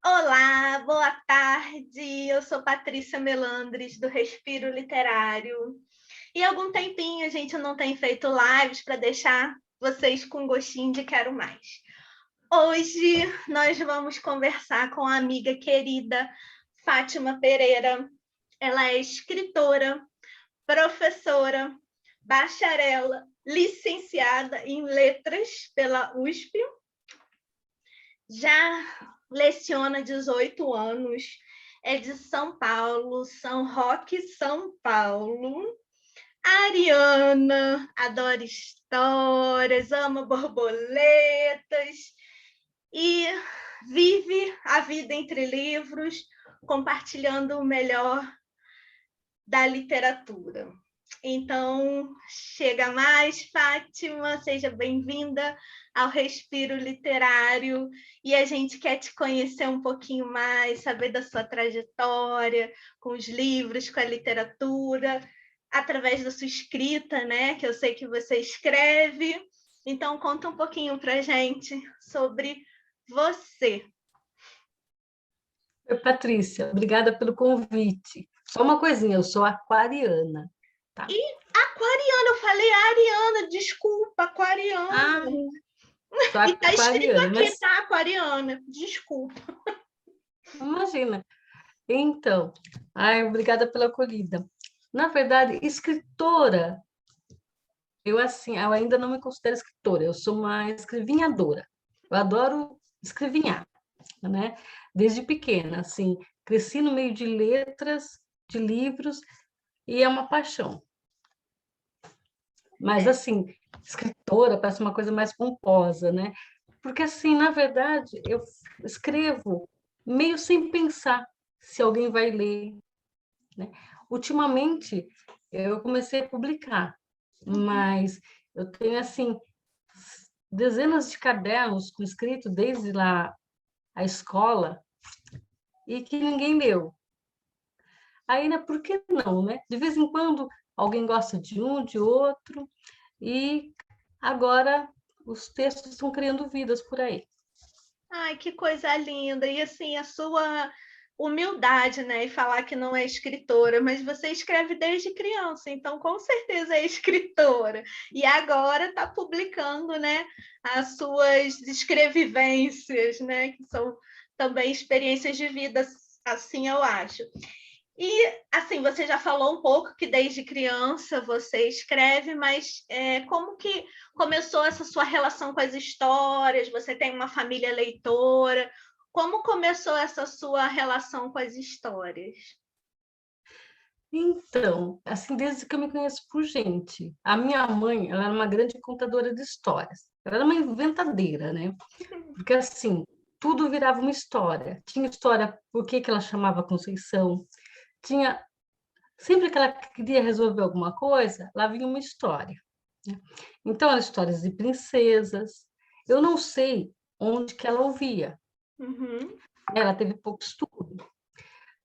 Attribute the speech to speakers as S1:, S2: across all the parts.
S1: Olá, boa tarde. Eu sou Patrícia Melandres, do Respiro Literário. E há algum tempinho, gente, eu não tenho feito lives para deixar vocês com gostinho de quero mais. Hoje nós vamos conversar com a amiga querida Fátima Pereira. Ela é escritora, professora, bacharela, licenciada em letras pela USP. Já leciona há 18 anos, é de São Paulo, São Roque, São Paulo. Ariana, adora histórias, ama borboletas e vive a vida entre livros, compartilhando o melhor da literatura. Então, chega mais, Fátima, seja bem-vinda ao Respiro Literário, e a gente quer te conhecer um pouquinho mais, saber da sua trajetória com os livros, com a literatura, através da sua escrita, né? Que eu sei que você escreve. Então, conta um pouquinho para a gente sobre você.
S2: Oi, Patrícia, obrigada pelo convite. Só uma coisinha, eu sou aquariana, tá?
S1: E aquariana, eu falei Ariana, desculpa, aquariana.
S2: Ah, sou
S1: E tá escrito
S2: aquariana,
S1: aqui,
S2: mas
S1: tá? Aquariana. Desculpa.
S2: imagina. Então, obrigada pela acolhida. Na verdade, escritora, eu ainda não me considero escritora, eu sou uma escrevinhadora. Eu adoro escrevinhar, né? Desde pequena, assim, cresci no meio de letras, de livros, e é uma paixão. Mas, assim, escritora parece uma coisa mais pomposa, né? Porque, assim, na verdade, eu escrevo meio sem pensar se alguém vai ler, né? Ultimamente, eu comecei a publicar, mas eu tenho, assim, dezenas de cadernos com escrito desde lá a escola e que ninguém leu. Aí, né, por que não, né? De vez em quando, alguém gosta de um, de outro, e agora os textos estão criando vidas por aí.
S1: Ai, que coisa linda. E assim, a sua humildade, né? E falar que não é escritora, mas você escreve desde criança, então com certeza é escritora. E agora está publicando, né, as suas escrevivências, né? Que são também experiências de vida, assim eu acho. E, assim, você já falou um pouco que desde criança você escreve, mas como que começou essa sua relação com as histórias? Você tem uma família leitora? Como começou essa sua relação com as histórias?
S2: Então, assim, desde que eu me conheço por gente, a minha mãe, ela era uma grande contadora de histórias. Ela era uma inventadeira, né? Porque, assim, tudo virava uma história. Tinha história por que que ela chamava Conceição, tinha sempre que ela queria resolver alguma coisa, lá vinha uma história, né? Então, eram histórias de princesas. Eu não sei onde que ela ouvia.
S1: Uhum.
S2: Ela teve pouco estudo.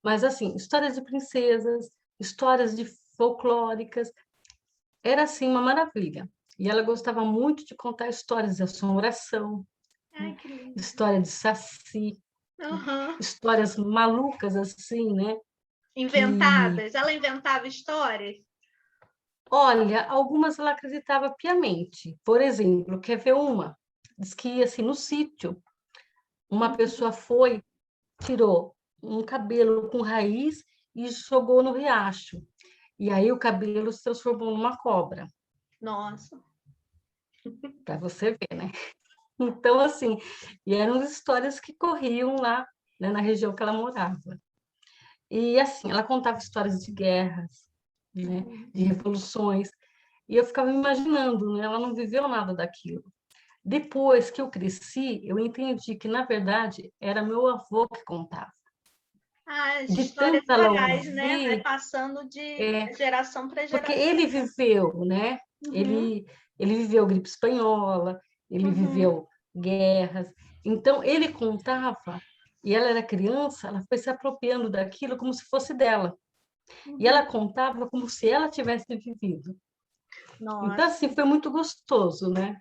S2: Mas, assim, histórias de princesas, histórias de folclóricas, era, assim, uma maravilha. E ela gostava muito de contar histórias de assombração,
S1: Ai,
S2: né?
S1: que lindo.
S2: História de saci, né?
S1: Uhum.
S2: Histórias malucas, assim, né? Que,
S1: Inventadas? Ela inventava histórias?
S2: olha, algumas ela acreditava piamente. Por exemplo, quer ver uma? Diz que, assim, no sítio, uma pessoa foi, tirou um cabelo com raiz e jogou no riacho. E aí o cabelo se transformou numa cobra,
S1: Nossa.
S2: para você ver, né? Então, assim, e eram as histórias que corriam lá, né, na região que ela morava. E, assim, ela contava histórias de guerras, né, de revoluções, e eu ficava me imaginando, né, ela não viveu nada daquilo. Depois que eu cresci, eu entendi que, na verdade, era meu avô que contava.
S1: As
S2: De
S1: histórias
S2: tanto ela
S1: orais, né? Vai
S2: ouvir,
S1: passando de
S2: é,
S1: geração para
S2: porque
S1: geração.
S2: ele viveu, né?
S1: Uhum.
S2: Ele viveu gripe espanhola, ele
S1: Uhum.
S2: viveu guerras. Então, ele contava, e ela era criança, ela foi se apropriando daquilo como se fosse dela. E ela
S1: Uhum.
S2: contava como se ela tivesse vivido. Então,
S1: Nossa.
S2: assim, foi muito gostoso, né?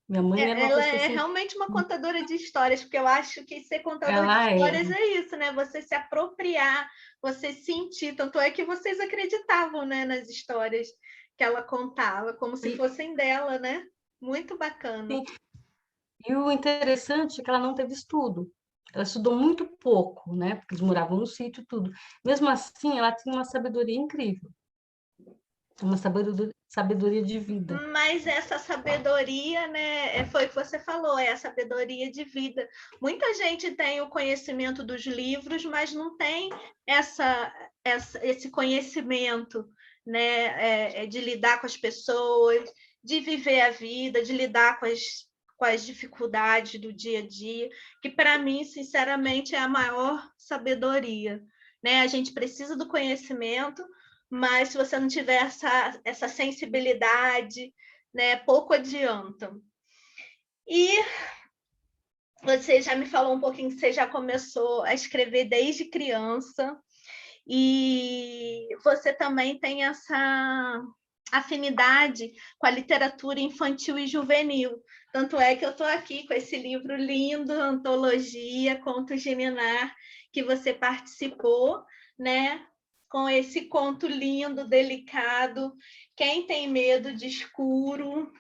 S2: Minha mãe era uma
S1: Ela
S2: pessoa
S1: é
S2: assim,
S1: realmente uma contadora de histórias, porque eu acho que ser contador de
S2: ela é.
S1: histórias é isso, né? Você se apropriar, você sentir. Tanto é que vocês acreditavam, né, nas histórias que ela contava, como se
S2: E,
S1: fossem dela, né? Muito bacana.
S2: sim, e o interessante é que ela não teve estudo. Ela estudou muito pouco, né? Porque eles moravam no sítio e tudo. Mesmo assim, ela tinha uma sabedoria incrível, uma sabedoria de vida.
S1: Mas essa sabedoria, né, foi o que você falou, é a sabedoria de vida. Muita gente tem o conhecimento dos livros, mas não tem esse conhecimento, né, de lidar com as pessoas, de viver a vida, de lidar com as dificuldades do dia a dia, que para mim, sinceramente, é a maior sabedoria. Né? A gente precisa do conhecimento, mas se você não tiver essa sensibilidade, né, pouco adianta. E você já me falou um pouquinho que você já começou a escrever desde criança, e você também tem essa afinidade com a literatura infantil e juvenil. Tanto é que eu estou aqui com esse livro lindo, Antologia, Contos de Ninar, que você participou, né? Com esse conto lindo, delicado, Quem Tem Medo de Escuro.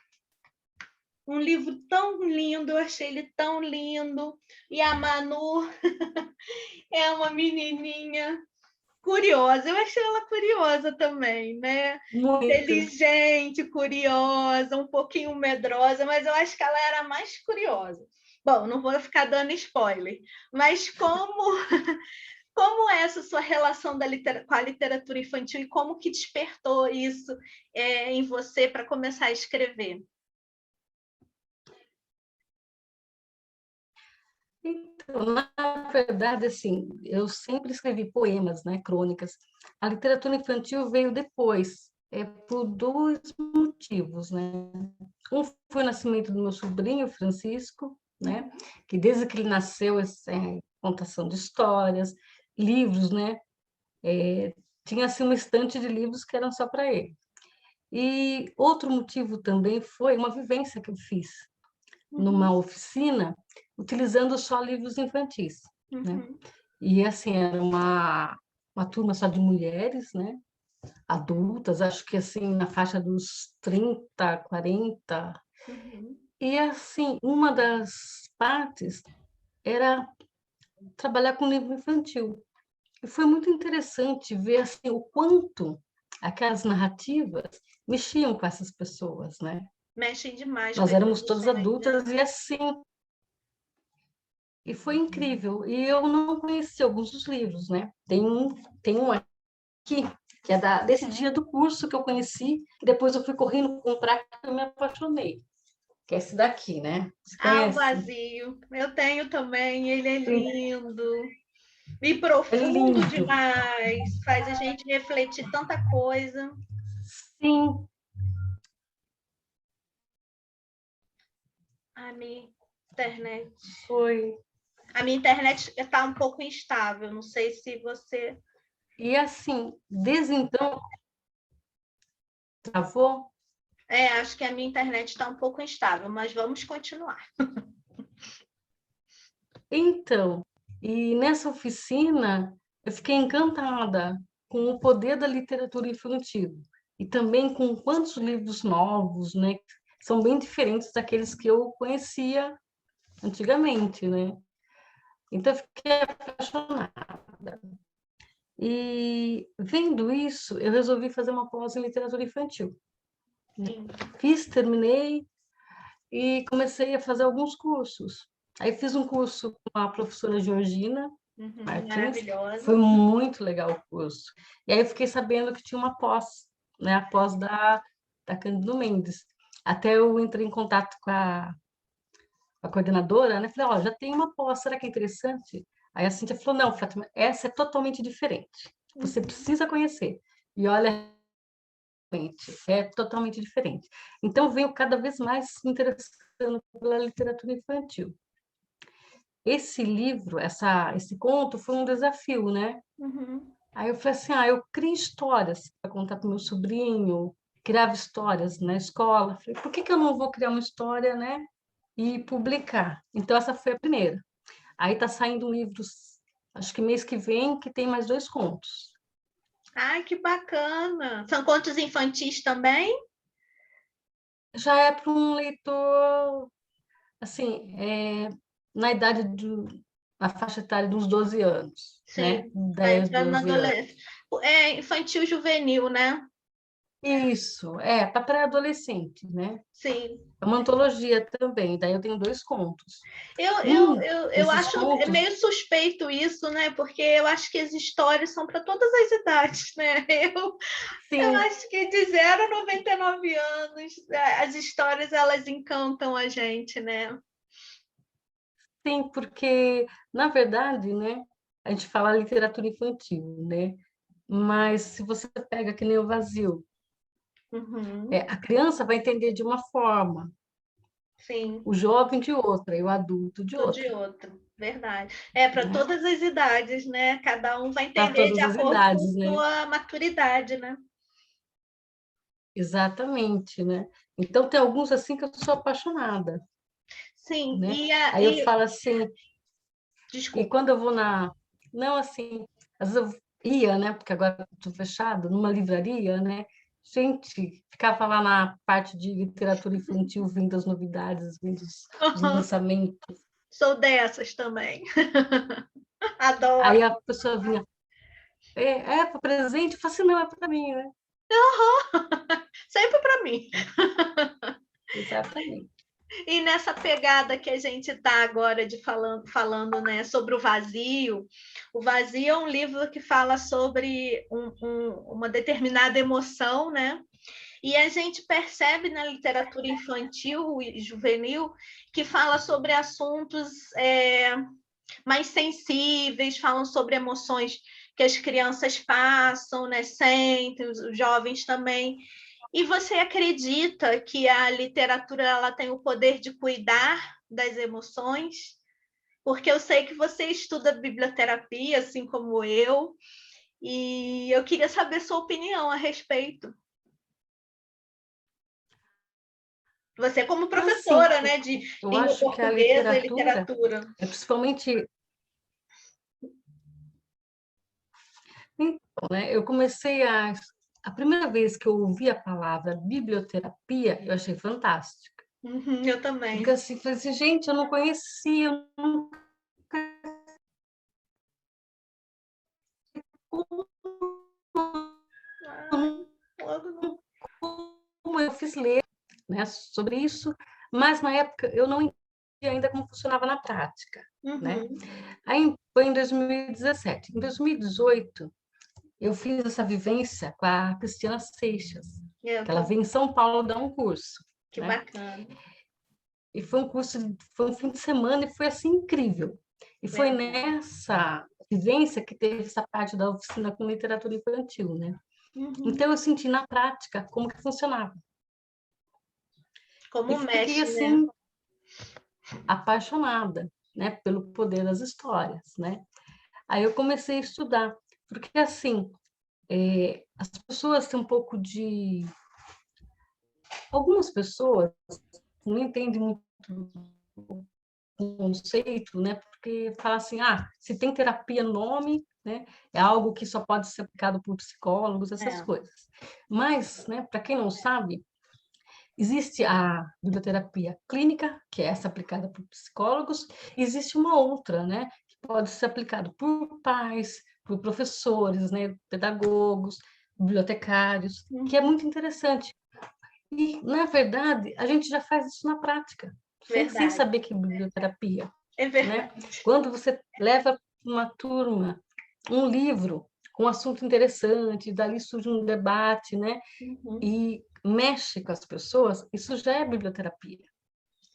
S1: Um livro tão lindo, eu achei ele tão lindo. E a Manu é uma menininha curiosa, eu achei ela curiosa também, né?
S2: Muito.
S1: Inteligente, curiosa, um pouquinho medrosa, mas eu acho que ela era mais curiosa. Bom, não vou ficar dando spoiler, mas como é essa sua relação com a literatura infantil e como que despertou isso em você para começar a escrever?
S2: Então, na verdade, assim, eu sempre escrevi poemas, né, crônicas. A literatura infantil veio depois, por dois motivos, né? Um foi o nascimento do meu sobrinho, Francisco, né, que desde que ele nasceu, contação de histórias, livros, né, tinha assim uma estante de livros que eram só para ele. E outro motivo também foi uma vivência que eu fiz numa
S1: Uhum,
S2: oficina utilizando só livros infantis, né?
S1: uhum,
S2: E assim, era uma turma só de mulheres, né? Adultas, acho que assim, na faixa dos 30, 40.
S1: uhum.
S2: E assim, uma das partes era trabalhar com livro infantil. E foi muito interessante ver assim, o quanto aquelas narrativas mexiam com essas pessoas, né?
S1: Mexem demais com
S2: Nós
S1: a
S2: éramos todas
S1: gente,
S2: adultas
S1: né?
S2: e assim, e foi incrível. E eu não conheci alguns dos livros, né? Tem um aqui, que é desse dia do curso que eu conheci, que depois eu fui correndo comprar, que eu me apaixonei. Que é esse daqui, né? Você
S1: Ah, o
S2: conhece?
S1: vazio. Eu tenho também, ele é
S2: Sim,
S1: lindo. E
S2: é
S1: profundo
S2: lindo.
S1: demais, faz a gente refletir tanta coisa.
S2: Sim,
S1: A minha internet.
S2: foi.
S1: A minha internet está um pouco instável. Não sei se você.
S2: E assim, desde então, travou.
S1: Acho que a minha internet está um pouco instável, mas vamos continuar.
S2: Então, e nessa oficina, eu fiquei encantada com o poder da literatura infantil e também com quantos livros novos, né, são bem diferentes daqueles que eu conhecia antigamente, né? Então, eu fiquei apaixonada. E vendo isso, eu resolvi fazer uma pós em literatura infantil.
S1: Sim.
S2: Fiz, terminei e comecei a fazer alguns cursos. Aí fiz um curso com a professora Georgina Martins, foi
S1: Maravilhosa.
S2: muito legal o curso. E aí eu fiquei sabendo que tinha uma pós, né, a pós da Cândido Mendes. Até eu entrei em contato com a coordenadora, né? Falei, ó, já tem uma pós, será que é interessante? Aí a Cíntia falou, não, Fátima, essa é totalmente diferente. Você
S1: Uhum.
S2: precisa conhecer. E olha, realmente, é totalmente diferente. Então, venho cada vez mais me interessando pela literatura infantil. Esse livro, esse conto, foi um desafio, né?
S1: Uhum.
S2: Aí eu falei assim, eu crio histórias para contar para o meu sobrinho, criava histórias na escola. Falei, por que eu não vou criar uma história, né? e publicar. Então, essa foi a primeira. Aí está saindo um livro, acho que mês que vem, que tem mais 2 contos.
S1: Ai, que bacana! São contos infantis também?
S2: Já é para um leitor, assim, na idade na faixa etária de uns 12 anos, né?
S1: Sim, vai
S2: 10,
S1: entrando na
S2: 12 anos.
S1: adolescência. É infantil juvenil, né?
S2: Isso, para pré-adolescente, né?
S1: Sim.
S2: É uma antologia também, daí eu tenho 2 contos.
S1: Eu,
S2: Um
S1: eu, eu
S2: desses
S1: acho é
S2: contos,
S1: meio suspeito isso, né? Porque eu acho que as histórias são para todas as idades, né? Eu
S2: sim,
S1: acho que de 0 a 99 anos, as histórias elas encantam a gente, né?
S2: sim, porque, na verdade, né, a gente fala literatura infantil, né? Mas se você pega que nem o vazio,
S1: Uhum,
S2: a criança vai entender de uma forma,
S1: sim,
S2: o jovem de outra e o adulto de
S1: tudo de
S2: outra,
S1: outro, verdade. É para
S2: né?
S1: todas as idades, né? Cada um vai
S2: Para
S1: entender de
S2: todas as
S1: acordo com
S2: idades, né?
S1: sua maturidade, né?
S2: Exatamente, né? Então tem alguns assim que eu sou apaixonada,
S1: Sim,
S2: né? Aí eu falo assim, e
S1: desculpa.
S2: quando eu vou não assim, às vezes eu ia, né? Porque agora estou fechado, numa livraria, né? Gente, ficava lá na parte de literatura infantil, vindo as novidades, vindo os lançamentos.
S1: Sou dessas também. Adoro.
S2: Aí a pessoa vinha, para presente? Eu falei assim, não, é para mim, né?
S1: Sempre para mim.
S2: Exatamente.
S1: E nessa pegada que a gente está agora de falando né, sobre o vazio é um livro que fala sobre uma determinada emoção, né? E a gente percebe na literatura infantil e juvenil que fala sobre assuntos mais sensíveis, falam sobre emoções que as crianças passam, né, sentem, os jovens também. E você acredita que a literatura ela tem o poder de cuidar das emoções? Porque eu sei que você estuda biblioterapia, assim como eu, e eu queria saber sua opinião a respeito. Você como
S2: Assim,
S1: professora, né, de
S2: eu
S1: língua
S2: acho que a
S1: portuguesa e
S2: literatura,
S1: literatura.
S2: principalmente, então, né, eu comecei a primeira vez que eu ouvi a palavra biblioterapia, eu achei fantástica.
S1: Uhum, eu
S2: Porque
S1: também.
S2: assim, falei assim, gente, eu não conhecia, eu nunca
S1: Ai, logo não.
S2: como eu fiz ler, né, sobre isso, mas na época eu não entendia ainda como funcionava na prática, né?
S1: Uhum.
S2: Aí foi em 2017. Em 2018, eu fiz essa vivência com a Cristiana Seixas,
S1: Eu
S2: que ela
S1: também.
S2: veio em São Paulo dar um curso,
S1: Que
S2: né?
S1: bacana.
S2: E foi um curso, foi um fim de semana e foi assim incrível. E foi
S1: Verdade.
S2: nessa vivência que teve essa parte da oficina com literatura infantil, né?
S1: Uhum.
S2: Então eu senti na prática como que funcionava. E
S1: Como
S2: fiquei
S1: mexe, né?
S2: assim apaixonada, né, pelo poder das histórias, né? Aí eu comecei a estudar, porque assim, as pessoas têm um pouco de algumas pessoas não entendem muito o conceito, né? Porque fala assim, se tem terapia no nome, né? É algo que só pode ser aplicado por psicólogos, essas
S1: É,
S2: coisas. Mas, né, para quem não sabe, existe a biblioterapia clínica, que é essa aplicada por psicólogos, e existe uma outra, né, que pode ser aplicada por pais, por professores, né, pedagogos, bibliotecários, que é
S1: uhum.
S2: muito interessante. E, na verdade, a gente já faz isso na prática, sem
S1: Verdade.
S2: saber que é biblioterapia,
S1: É
S2: né?
S1: verdade.
S2: Quando você leva para uma turma um livro com um assunto interessante, dali surge um debate, né?
S1: Uhum.
S2: E mexe com as pessoas, isso já é biblioterapia.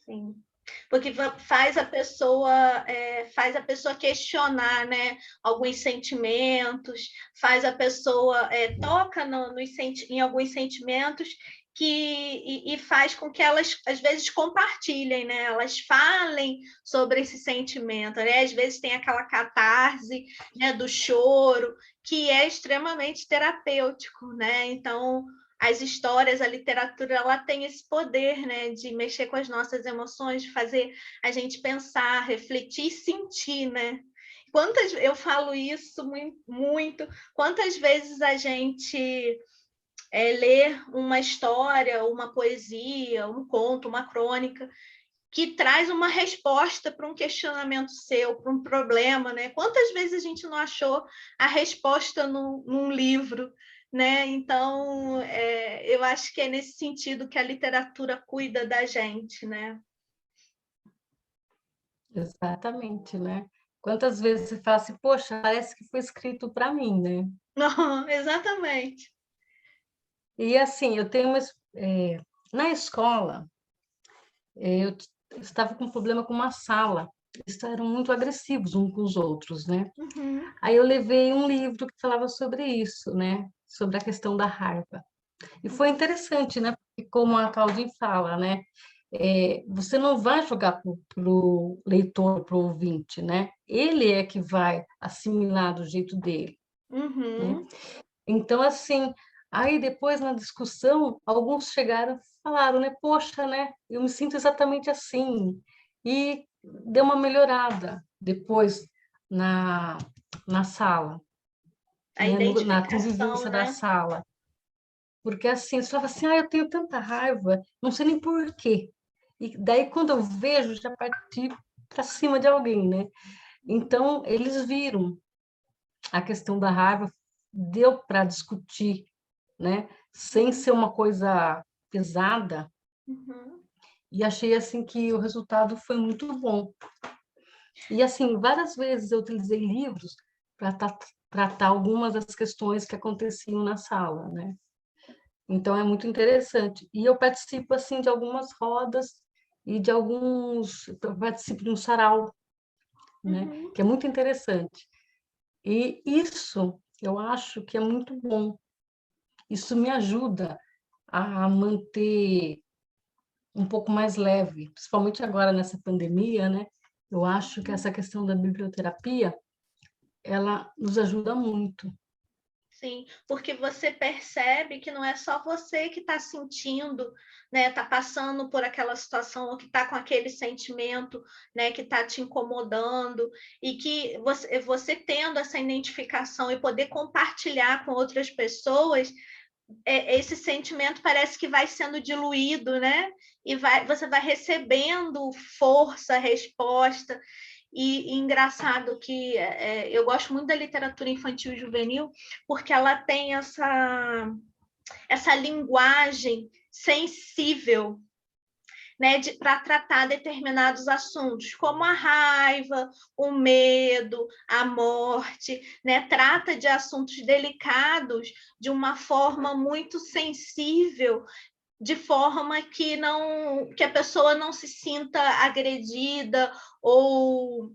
S1: Sim. Porque faz a pessoa questionar, né, alguns sentimentos, faz a pessoa toca em alguns sentimentos e faz com que elas às vezes compartilhem, né? Elas falem sobre esse sentimento, né? Às vezes tem aquela catarse, né, do choro que é extremamente terapêutico, né? Então as histórias, a literatura, ela tem esse poder, né, de mexer com as nossas emoções, de fazer a gente pensar, refletir e sentir, né? Eu falo isso muito, quantas vezes a gente lê uma história, uma poesia, um conto, uma crônica, que traz uma resposta para um questionamento seu, para um problema, né? Quantas vezes a gente não achou a resposta num livro, né? Então, eu acho que é nesse sentido que a literatura cuida da gente, né?
S2: Exatamente, né? Quantas vezes você fala assim, poxa, parece que foi escrito para mim, né?
S1: Não, exatamente.
S2: E assim, eu tenho na escola, eu estava com um problema com uma sala. Eles eram muito agressivos uns com os outros, né?
S1: Uhum,
S2: Aí eu levei um livro que falava sobre isso, né? Sobre a questão da raiva. E foi interessante, né? Porque como a Claudine fala, né? Você não vai jogar para o leitor, para o ouvinte, né? Ele é que vai assimilar do jeito dele, né?
S1: uhum,
S2: Então, assim, aí depois na discussão, alguns chegaram e falaram, né? Poxa, né? Eu me sinto exatamente assim. E deu uma melhorada depois na, na sala,
S1: a
S2: né? Na
S1: identificação,
S2: convivência da
S1: né?
S2: sala. Porque assim, você falava assim, eu tenho tanta raiva, não sei nem por quê. E daí, quando eu vejo, já parti para cima de alguém, né? Então, eles viram a questão da raiva, deu para discutir, né? Sem ser uma coisa pesada,
S1: Uhum.
S2: e achei assim que o resultado foi muito bom. E assim, várias vezes eu utilizei livros para tratar algumas das questões que aconteciam na sala, né? Então é muito interessante. E eu participo assim de algumas rodas e de alguns, eu participo de um sarau, né?
S1: Uhum.
S2: Que é muito interessante. E isso eu acho que é muito bom. Isso me ajuda a manter um pouco mais leve, principalmente agora nessa pandemia, né? Eu acho que essa questão da biblioterapia, ela nos ajuda muito.
S1: Sim, porque você percebe que não é só você que está sentindo, né, está passando por aquela situação, ou que está com aquele sentimento, né, que está te incomodando, e que você tendo essa identificação e poder compartilhar com outras pessoas, esse sentimento parece que vai sendo diluído, né? E você vai recebendo força, resposta. E engraçado que eu gosto muito da literatura infantil e juvenil, porque ela tem essa linguagem sensível, né, para tratar determinados assuntos, como a raiva, o medo, a morte, né? Trata de assuntos delicados de uma forma muito sensível, de forma que a pessoa não se sinta agredida ou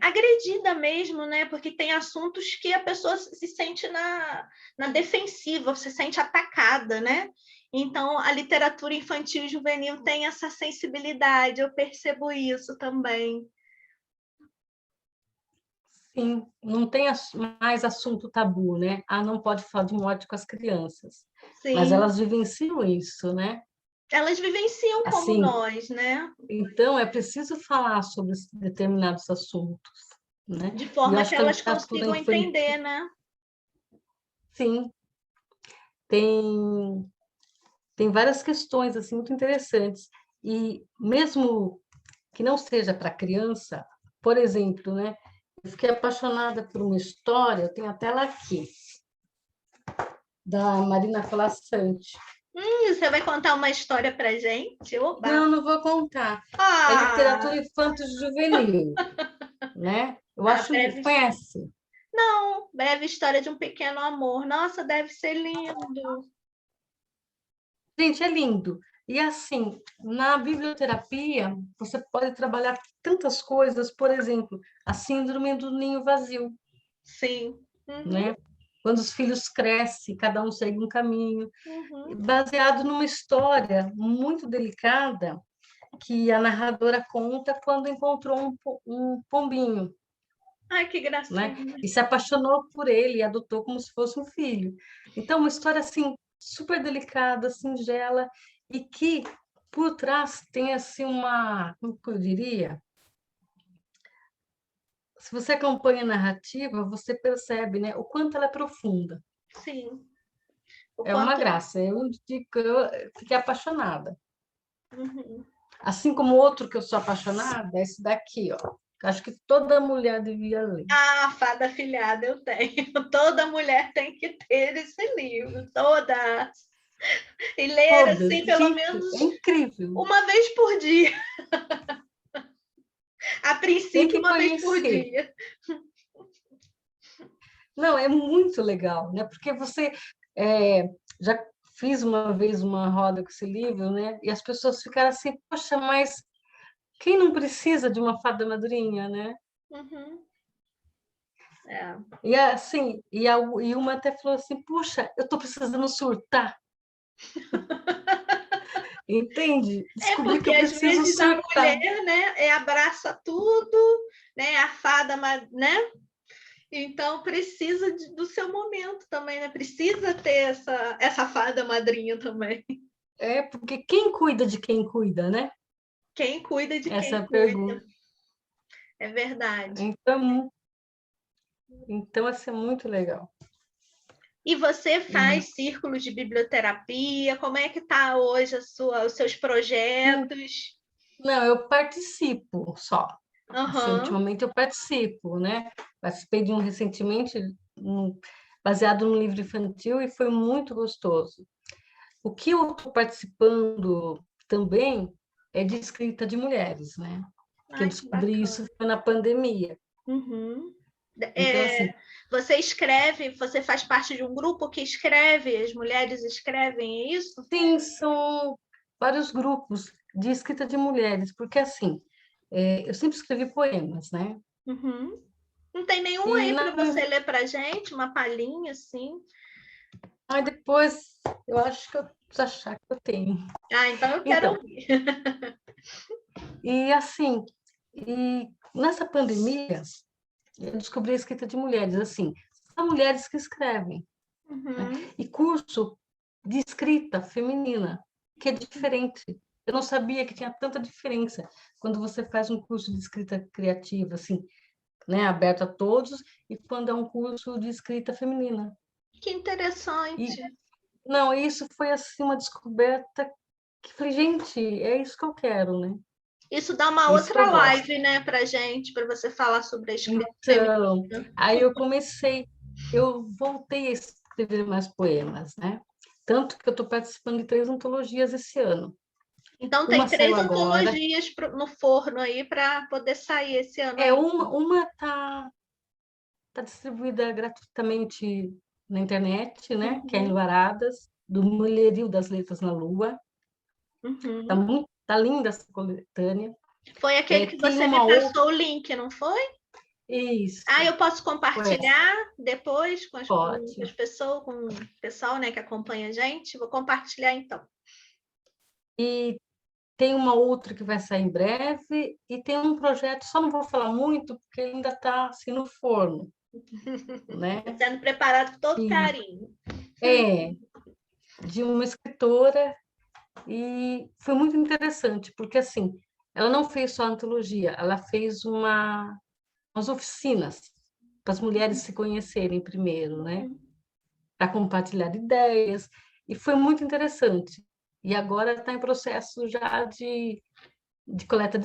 S1: agredida mesmo, né? Porque tem assuntos que a pessoa se sente na defensiva, se sente atacada, né? Então, a literatura infantil e juvenil tem essa sensibilidade, eu percebo isso também.
S2: Sim, não tem mais assunto tabu, né? Ah, não pode falar de morte com as crianças. Mas
S1: Sim,
S2: elas vivenciam isso, né?
S1: elas vivenciam como
S2: Assim,
S1: nós, né?
S2: então é preciso falar sobre determinados assuntos, né?
S1: De
S2: E eu
S1: forma que
S2: acho que a
S1: elas
S2: literatura
S1: consigam
S2: infantil,
S1: entender, né?
S2: sim, tem várias questões assim muito interessantes. E mesmo que não seja para criança, por exemplo, né? Eu fiquei apaixonada por uma história, eu tenho até ela aqui, da Marina Colassante.
S1: Você vai contar uma história para gente? Oba!
S2: Não, não vou contar. É literatura
S1: Ah,
S2: infanto-juvenil, né? Eu
S1: a
S2: acho,
S1: breve.
S2: conhece?
S1: Não, breve história de um pequeno amor. Nossa, deve ser lindo.
S2: Gente, é lindo. E assim, na biblioterapia, você pode trabalhar tantas coisas, por exemplo, a síndrome do ninho vazio,
S1: Sim. Uhum,
S2: né? Quando os filhos crescem, cada um segue um caminho,
S1: uhum.
S2: baseado numa história muito delicada que a narradora conta quando encontrou um pombinho.
S1: Ai, que
S2: né?
S1: gracinha.
S2: E se apaixonou por ele e adotou como se fosse um filho. Então, uma história assim super delicada, singela e que por trás tem assim uma, como que eu diria? Se você acompanha a narrativa, você percebe, né, o quanto ela é profunda.
S1: Sim. O
S2: É uma
S1: quanto.
S2: graça. Eu fiquei apaixonada.
S1: Uhum.
S2: Assim como outro que eu sou apaixonada, é esse daqui, ó. Acho que toda mulher devia ler.
S1: Ah, Fada Afilhada eu tenho. Toda mulher tem que ter esse livro, todas. E ler
S2: Todas.
S1: assim, pelo
S2: Gente,
S1: menos
S2: é incrível.
S1: uma vez por dia. A
S2: Tem
S1: princípio,
S2: que
S1: uma vez por
S2: conhecer.
S1: dia.
S2: Não, é muito legal, né? Porque você já fiz uma vez uma roda com esse livro, né? E as pessoas ficaram assim, poxa, mas quem não precisa de uma fada madrinha, né?
S1: Uhum. É.
S2: E assim, e uma até falou assim, puxa, eu estou precisando surtar, entende?
S1: É
S2: Descobri que
S1: porque
S2: eu
S1: às
S2: preciso
S1: vezes a
S2: surtar.
S1: mulher, né, abraça tudo, né, a fada, né? Então precisa do seu momento também, né? Precisa ter essa fada madrinha também.
S2: É, porque quem cuida de quem cuida, né?
S1: Quem cuida de
S2: Essa é
S1: quem
S2: a
S1: cuida.
S2: pergunta.
S1: É verdade.
S2: Então, assim, é muito legal.
S1: E você
S2: E,
S1: faz círculos de biblioterapia? Como é que está hoje os seus projetos?
S2: não, eu participo só. Assim,
S1: Aham.
S2: ultimamente eu participo, né? Participei de um recentemente, baseado no livro infantil, e foi muito gostoso. O que eu estou participando também é de escrita de mulheres, né? Que eu
S1: Ai, que
S2: descobri isso
S1: bacana.
S2: foi na pandemia.
S1: Uhum.
S2: Então, assim,
S1: Você escreve, você faz parte de um grupo que escreve, as mulheres escrevem, é isso?
S2: sim, são vários grupos de escrita de mulheres, porque, assim, eu sempre escrevi poemas, né?
S1: Uhum. Não tem nenhum
S2: E
S1: aí
S2: na
S1: para você ler para gente, uma palhinha assim?
S2: Aí depois eu acho que eu preciso achar que eu tenho.
S1: Ah, então eu quero
S2: Então,
S1: ouvir.
S2: e assim, nessa pandemia, eu descobri a escrita de mulheres, assim, são mulheres que escrevem, né?
S1: Uhum.
S2: E curso de escrita feminina, que é diferente. Eu não sabia que tinha tanta diferença quando você faz um curso de escrita criativa, assim, né, aberto a todos, e quando é um curso de escrita feminina.
S1: Que
S2: E
S1: interessante.
S2: não, isso foi assim uma descoberta que falei, gente, é isso que eu quero, né?
S1: Isso dá uma
S2: Isso que eu
S1: outra
S2: gosto.
S1: live, né, para gente, para você falar sobre a escrita
S2: Então,
S1: feminina.
S2: aí eu voltei a escrever mais poemas, né? Tanto que eu estou participando de 3 antologias esse ano.
S1: Então
S2: Uma
S1: tem
S2: saiu
S1: três
S2: agora,
S1: antologias no forno aí para poder sair esse ano ainda.
S2: uma tá distribuída gratuitamente na internet, né? Que é
S1: Uhum,
S2: Enluaradas, do Mulherio das Letras na Lua.
S1: uhum.
S2: Tá linda essa coletânea.
S1: Foi aquele que
S2: Tem
S1: você me
S2: uma outra,
S1: passou o link, não foi? Ah,
S2: isso,
S1: eu posso
S2: foi
S1: compartilhar depois com as
S2: ótimo.
S1: pessoas, com o pessoal, né, que acompanha a gente? Vou compartilhar então.
S2: E tem uma outra que vai sair em breve, e tem um projeto, só não vou falar muito, porque ainda está assim no forno, né?
S1: Sendo preparado com todo
S2: E
S1: carinho.
S2: é de uma escritora, e foi muito interessante, porque assim, ela não fez só antologia, ela fez umas oficinas para as mulheres se conhecerem primeiro, né?
S1: Uhum.
S2: Para compartilhar ideias, e foi muito interessante. E agora está em processo já de coleta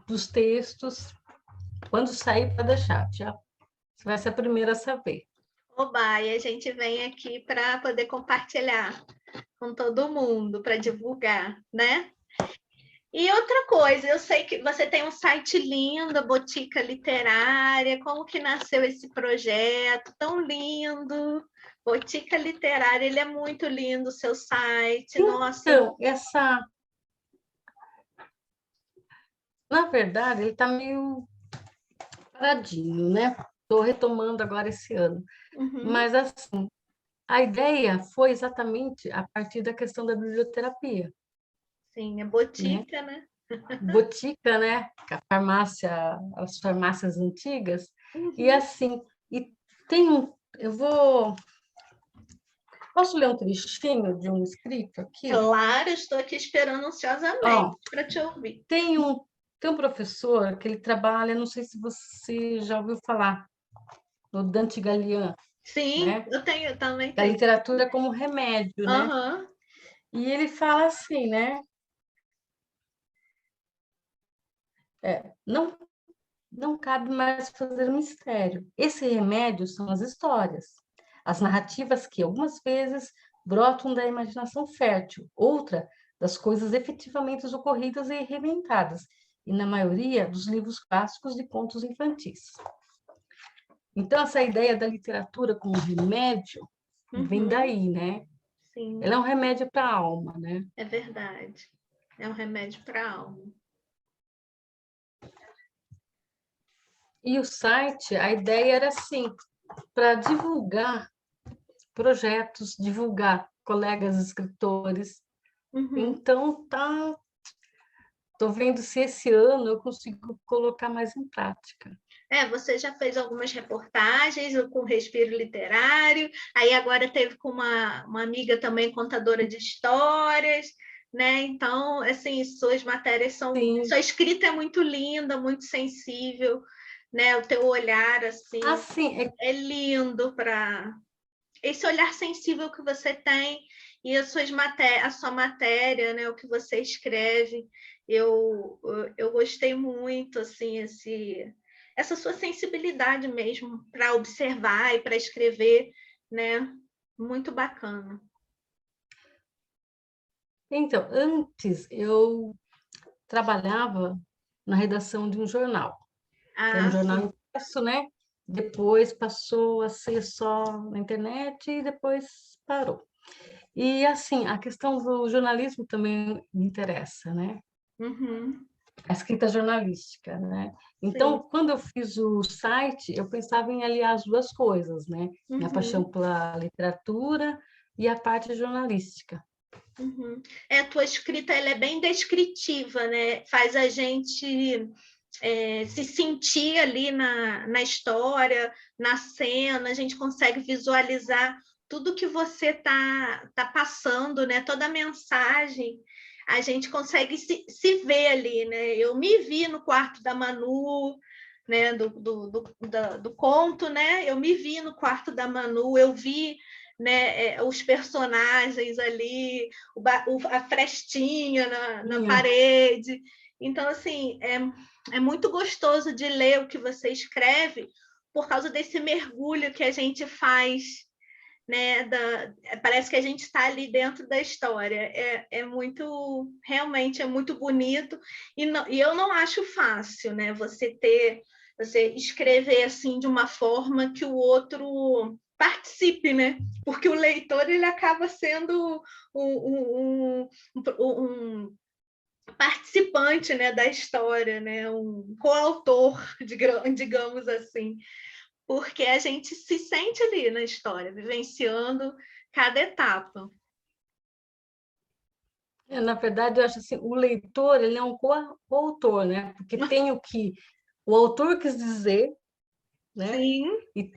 S2: dos textos. Quando sair, para deixar, já você vai ser a primeira a saber.
S1: Oba, e a gente vem aqui para poder compartilhar com todo mundo, para divulgar, né? E outra coisa, eu sei que você tem um site lindo, a Botica Literária. Como que nasceu esse projeto tão lindo? Botica Literária, ele é muito lindo, o seu site. Nossa,
S2: Então, na verdade, ele está meio paradinho, né? Estou retomando agora esse ano.
S1: uhum,
S2: Mas, assim, a ideia foi exatamente a partir da questão da biblioterapia,
S1: sim, é
S2: né?
S1: Botica, né?
S2: Botica, né? A farmácia, as farmácias antigas. E assim, e tem um, posso ler um trechinho de um escrito aqui?
S1: Claro, estou aqui esperando
S2: Ó,
S1: ansiosamente para te ouvir.
S2: tem um professor que ele trabalha, não sei se você já ouviu falar, no Dante Galian,
S1: Sim,
S2: né?
S1: eu também
S2: Da
S1: tenho.
S2: literatura como remédio, né?
S1: Aham.
S2: E ele fala assim, né? Não, não cabe mais fazer mistério. Esse remédio são as histórias, as narrativas que algumas vezes brotam da imaginação fértil, outra das coisas efetivamente ocorridas e reinventadas, e na maioria dos livros clássicos de contos infantis. Então, essa ideia da literatura como remédio vem
S1: Uhum.
S2: daí, né?
S1: Sim,
S2: Ela é um remédio para a alma, né?
S1: é verdade. É um remédio para a alma.
S2: E o site, a ideia era assim, para divulgar projetos, divulgar colegas escritores.
S1: Uhum.
S2: Então, tô vendo se esse ano eu consigo colocar mais em prática.
S1: Você já fez algumas reportagens com Respiro Literário, aí agora teve com uma amiga também contadora de histórias, né? Então, assim, suas matérias
S2: Sim,
S1: sua escrita é muito linda, muito sensível, né? O teu olhar, assim,
S2: assim,
S1: é lindo para esse olhar sensível que você tem e a sua matéria, né? O que você escreve, eu gostei muito, assim, essa sua sensibilidade mesmo para observar e para escrever, né? Muito bacana.
S2: então, antes eu trabalhava na redação de um jornal, que era um
S1: Ah,
S2: jornal
S1: sim.
S2: impresso, né? Depois passou a ser só na internet e depois parou. E assim, a questão do jornalismo também me interessa, né?
S1: Uhum,
S2: A escrita jornalística, né?
S1: sim.
S2: Então, quando eu fiz o site, eu pensava em aliar as duas coisas, né? Minha paixão
S1: Uhum,
S2: pela literatura e a parte jornalística.
S1: uhum. A tua escrita ela é bem descritiva, né? Faz a gente se sentir ali na história, na cena, a gente consegue visualizar tudo que você tá passando, né? Toda a mensagem, a gente consegue se ver ali, né? Eu me vi no quarto da Manu, né? Do conto, né? Eu me vi no quarto da Manu, eu vi, né, os personagens ali, a frestinha na
S2: Tinha.
S1: parede. Então, assim, é muito gostoso de ler o que você escreve por causa desse mergulho que a gente faz, né? Parece que a gente está ali dentro da história. Muito, realmente é muito bonito e eu não acho fácil, né? Você escrever assim de uma forma que o outro participe, né? Porque o leitor ele acaba sendo um participante, né, da história, né, um coautor, digamos assim, porque a gente se sente ali na história, vivenciando cada etapa.
S2: Na verdade, eu acho assim, o leitor, ele é um coautor, né? Porque tem o que o autor quis dizer, né?
S1: Sim,
S2: E,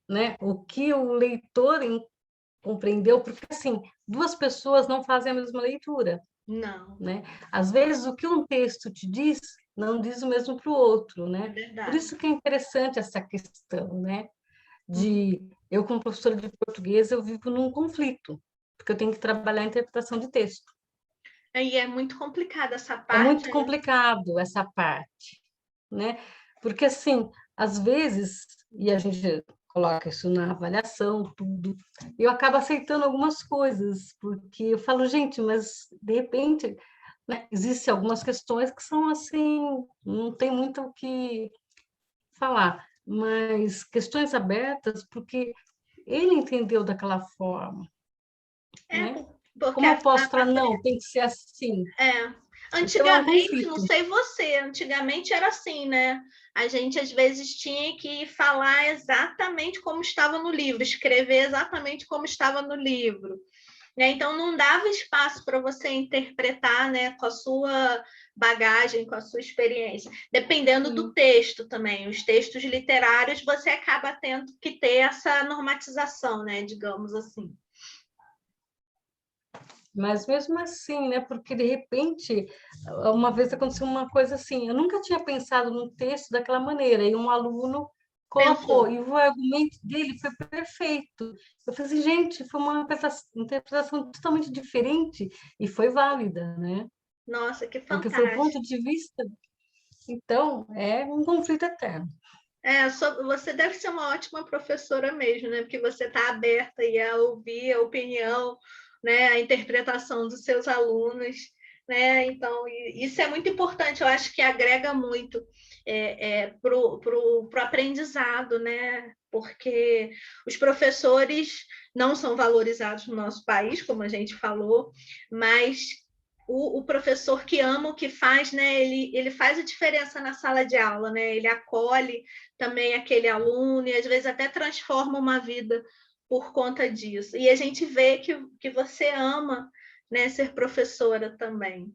S2: né? O que o leitor compreendeu, porque assim, duas pessoas não fazem a mesma leitura,
S1: não,
S2: né? Às vezes o que um texto te diz não diz o mesmo para o outro,
S1: é
S2: né? Por
S1: verdade.
S2: isso que é interessante essa questão, né?
S1: Uhum.
S2: Eu como professora de português, eu vivo num conflito, porque eu tenho que trabalhar a interpretação de texto.
S1: E é muito complicada essa
S2: É
S1: parte,
S2: muito
S1: né?
S2: complicado essa parte, né? Porque assim, às vezes, e a gente coloca isso na avaliação, tudo, eu acabo aceitando algumas coisas, porque eu falo, gente, mas de repente, né, existem algumas questões que são assim, não tem muito o que falar, mas questões abertas, porque ele entendeu daquela forma,
S1: É,
S2: né?
S1: porque
S2: Como eu posso falar, não, tem que ser assim?
S1: É.
S2: Então é um
S1: Antigamente, não
S2: conflito.
S1: sei você, antigamente era assim, né? A gente às vezes tinha que falar exatamente como estava no livro, escrever exatamente como estava no livro, né? Então não dava espaço para você interpretar, né, com a sua bagagem, com a sua experiência. Dependendo do texto também. Os textos literários, você acaba tendo que ter essa normatização, né? Digamos assim.
S2: Mas mesmo assim, né? Porque de repente, uma vez aconteceu uma coisa assim, eu nunca tinha pensado num texto daquela maneira, e um aluno colocou,
S1: Pensou.
S2: e o argumento dele foi perfeito. Eu falei assim, gente, foi uma interpretação totalmente diferente e foi válida, né?
S1: Nossa, que
S2: Porque foi o ponto
S1: fantástico.
S2: de vista. Então, é um conflito eterno.
S1: Você deve ser uma ótima professora mesmo, né? Porque você está aberta aí a ouvir a opinião, né? A interpretação dos seus alunos, né? Então, isso é muito importante, eu acho que agrega muito para o aprendizado, né? Porque os professores não são valorizados no nosso país, como a gente falou, mas o professor que ama o que faz, né? Ele faz a diferença na sala de aula, né? Ele acolhe também aquele aluno e às vezes até transforma uma vida por conta disso. E a gente vê que você ama, né, ser professora também.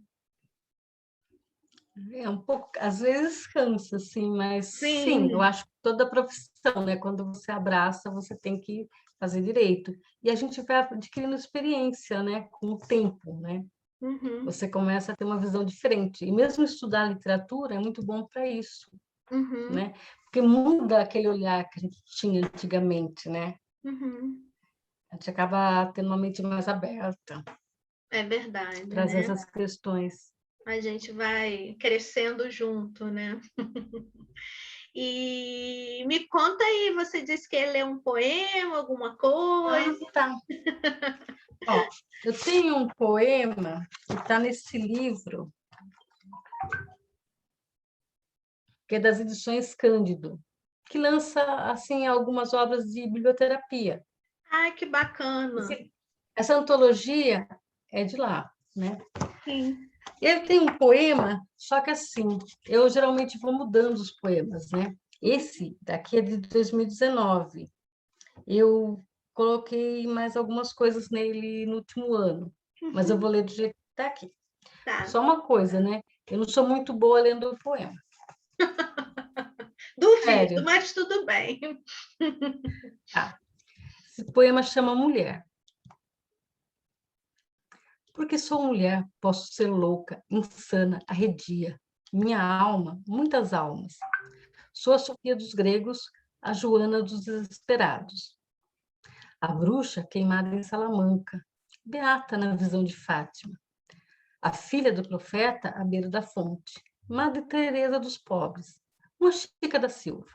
S2: É um pouco, às vezes cansa, assim, mas sim, eu
S1: Sim.
S2: acho que toda profissão, né? Quando você abraça, você tem que fazer direito. E a gente vai adquirindo experiência, né? Com o tempo, né?
S1: Uhum,
S2: Você começa a ter uma visão diferente. E mesmo estudar literatura é muito bom para isso,
S1: uhum,
S2: né? Porque muda aquele olhar que a gente tinha antigamente, né?
S1: uhum.
S2: A gente acaba tendo uma mente mais aberta
S1: É verdade,
S2: para
S1: né?
S2: essas questões.
S1: A gente vai crescendo junto, né? E me conta aí, você disse que ia ler um poema, alguma
S2: Ah,
S1: coisa?
S2: tá. Ó, eu tenho um poema que está nesse livro, que é das edições Cândido, que lança assim algumas obras de biblioterapia.
S1: Ai, que bacana.
S2: Essa antologia é de lá, né?
S1: Sim.
S2: Ele tem um poema, só que assim, eu geralmente vou mudando os poemas, né? Esse daqui é de 2019. Eu coloquei mais algumas coisas nele no último ano, mas eu vou ler do jeito que está aqui.
S1: Tá.
S2: Só uma coisa, né? Eu não sou muito boa lendo poema.
S1: Duvido,
S2: Sério.
S1: mas tudo bem.
S2: Tá. Esse poema chama Mulher. Porque sou mulher, posso ser louca, insana, arredia. Minha alma, muitas almas. Sou a Sofia dos gregos, a Joana dos desesperados. A bruxa queimada em Salamanca, beata na visão de Fátima. A filha do profeta à beira da fonte, Madre Teresa dos pobres, uma Chica da Silva.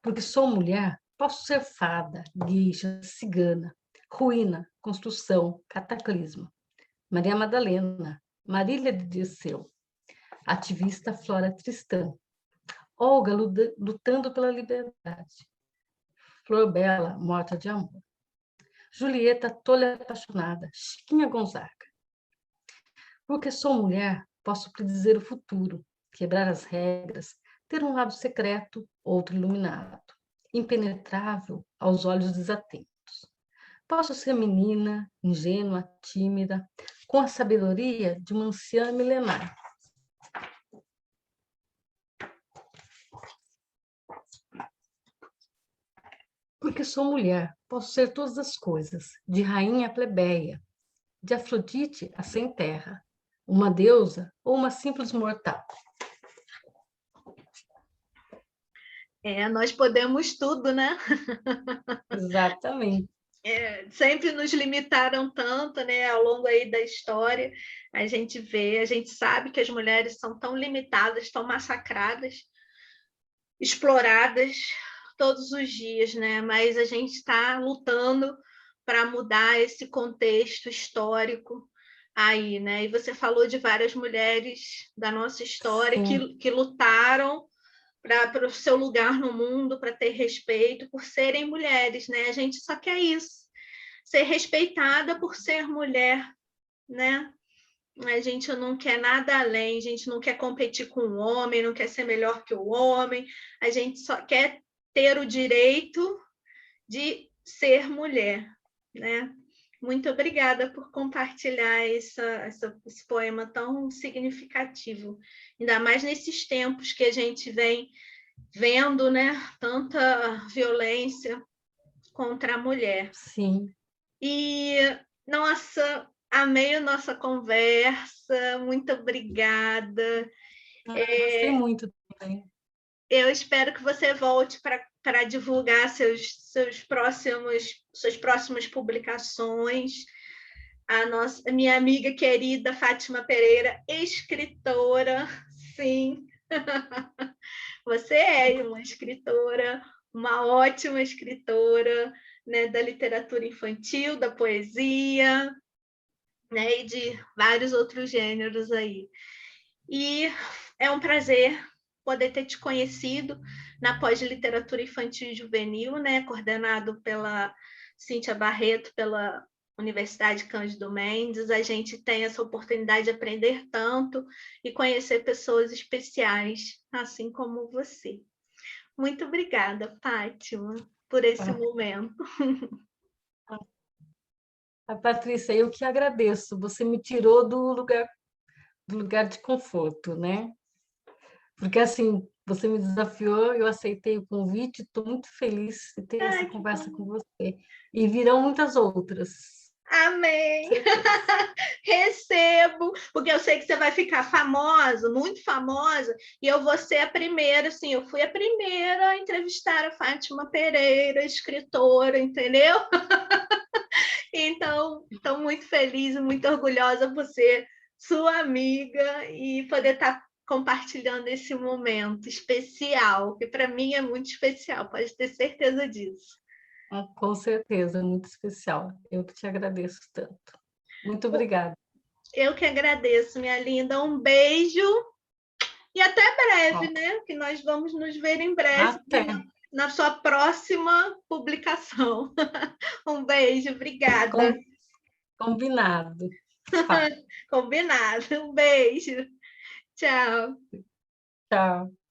S2: Porque sou mulher, posso ser fada, guixa, cigana, ruína, construção, cataclisma. Maria Madalena, Marília de Dirceu, ativista Flora Tristã, Olga lutando pela liberdade, Flor Bela, morta de amor, Julieta tola apaixonada, Chiquinha Gonzaga. Porque sou mulher, posso predizer o futuro, quebrar as regras, ter um lado secreto, outro iluminado, impenetrável aos olhos desatentos. Posso ser menina, ingênua, tímida, com a sabedoria de uma anciã milenar. Porque sou mulher, posso ser todas as coisas, de rainha a plebeia, de Afrodite a sem terra, uma deusa ou uma simples mortal.
S1: Nós podemos tudo, né?
S2: Exatamente.
S1: Sempre nos limitaram tanto, né? Ao longo aí da história, a gente vê, a gente sabe que as mulheres são tão limitadas, tão massacradas, exploradas todos os dias, né? Mas a gente está lutando para mudar esse contexto histórico aí, né? E você falou de várias mulheres da nossa história
S2: Sim.
S1: que lutaram para o seu lugar no mundo, para ter respeito, por serem mulheres, né? A gente só quer isso, ser respeitada por ser mulher, né? A gente não quer nada além, a gente não quer competir com o homem, não quer ser melhor que o homem, a gente só quer ter o direito de ser mulher, né? Muito obrigada por compartilhar esse poema tão significativo, ainda mais nesses tempos que a gente vem vendo, né, tanta violência contra a mulher.
S2: Sim.
S1: E, nossa, amei a nossa conversa, muito obrigada.
S2: Gostei muito também.
S1: Eu espero que você volte para divulgar suas próximas publicações. A minha amiga querida Fátima Pereira, escritora, sim, você é uma escritora, uma ótima escritora, né, da literatura infantil, da poesia, né, e de vários outros gêneros aí. E é um prazer poder ter te conhecido na pós de literatura infantil e juvenil, né, coordenado pela Cíntia Barreto, pela Universidade Cândido Mendes. A gente tem essa oportunidade de aprender tanto e conhecer pessoas especiais, assim como você. Muito obrigada, Fátima, por esse momento.
S2: Patrícia, eu que agradeço. Você me tirou do lugar de conforto, né? Porque assim, você me desafiou, eu aceitei o convite, estou muito feliz de ter essa
S1: Ai, que
S2: conversa
S1: bom.
S2: com você. E virão muitas outras.
S1: Amém.
S2: Certeza.
S1: Recebo, porque eu sei que você vai ficar famosa, muito famosa, e eu vou ser a primeira, assim, eu fui a primeira a entrevistar a Fátima Pereira, escritora, entendeu? Então, estou muito feliz e muito orgulhosa por ser sua amiga e poder estar compartilhando esse momento especial, que para mim é muito especial, pode ter certeza disso.
S2: Com certeza, muito especial. Eu que te agradeço tanto. Muito obrigada.
S1: Eu que agradeço, minha linda. Um beijo e até breve,
S2: Ó,
S1: né? Que nós vamos nos ver em breve
S2: até.
S1: na sua próxima publicação. Um beijo, obrigada.
S2: Combinado. Tá.
S1: Combinado. Um beijo. Tchau.
S2: Tchau.